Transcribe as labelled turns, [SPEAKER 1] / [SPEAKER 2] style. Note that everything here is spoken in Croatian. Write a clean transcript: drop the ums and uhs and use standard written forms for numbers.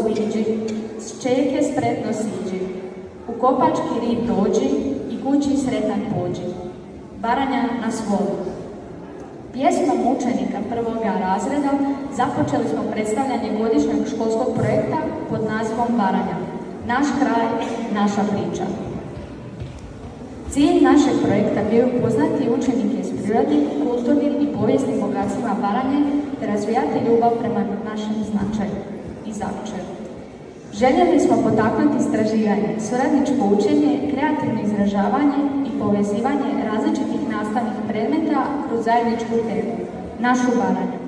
[SPEAKER 1] iđi, s čeke spretno siđi, u kopački rit dođi i kući sretan pođi. Baranja nas voli. Pjesmom učenika prvoga razreda započeli smo predstavljanje godišnjeg školskog projekta pod nazivom Baranja. Naš kraj, naša priča. Cilj našeg projekta bio je upoznati učenike s prirodnim, kulturnim i povijesnim bogatstvima Baranje te razvijati ljubav prema našem značaju i zavičaju. Željeli smo potaknuti istraživanje, suradničko učenje, kreativno izražavanje i povezivanje različitih nastavnih predmeta kroz zajedničku temu, našu Baranju.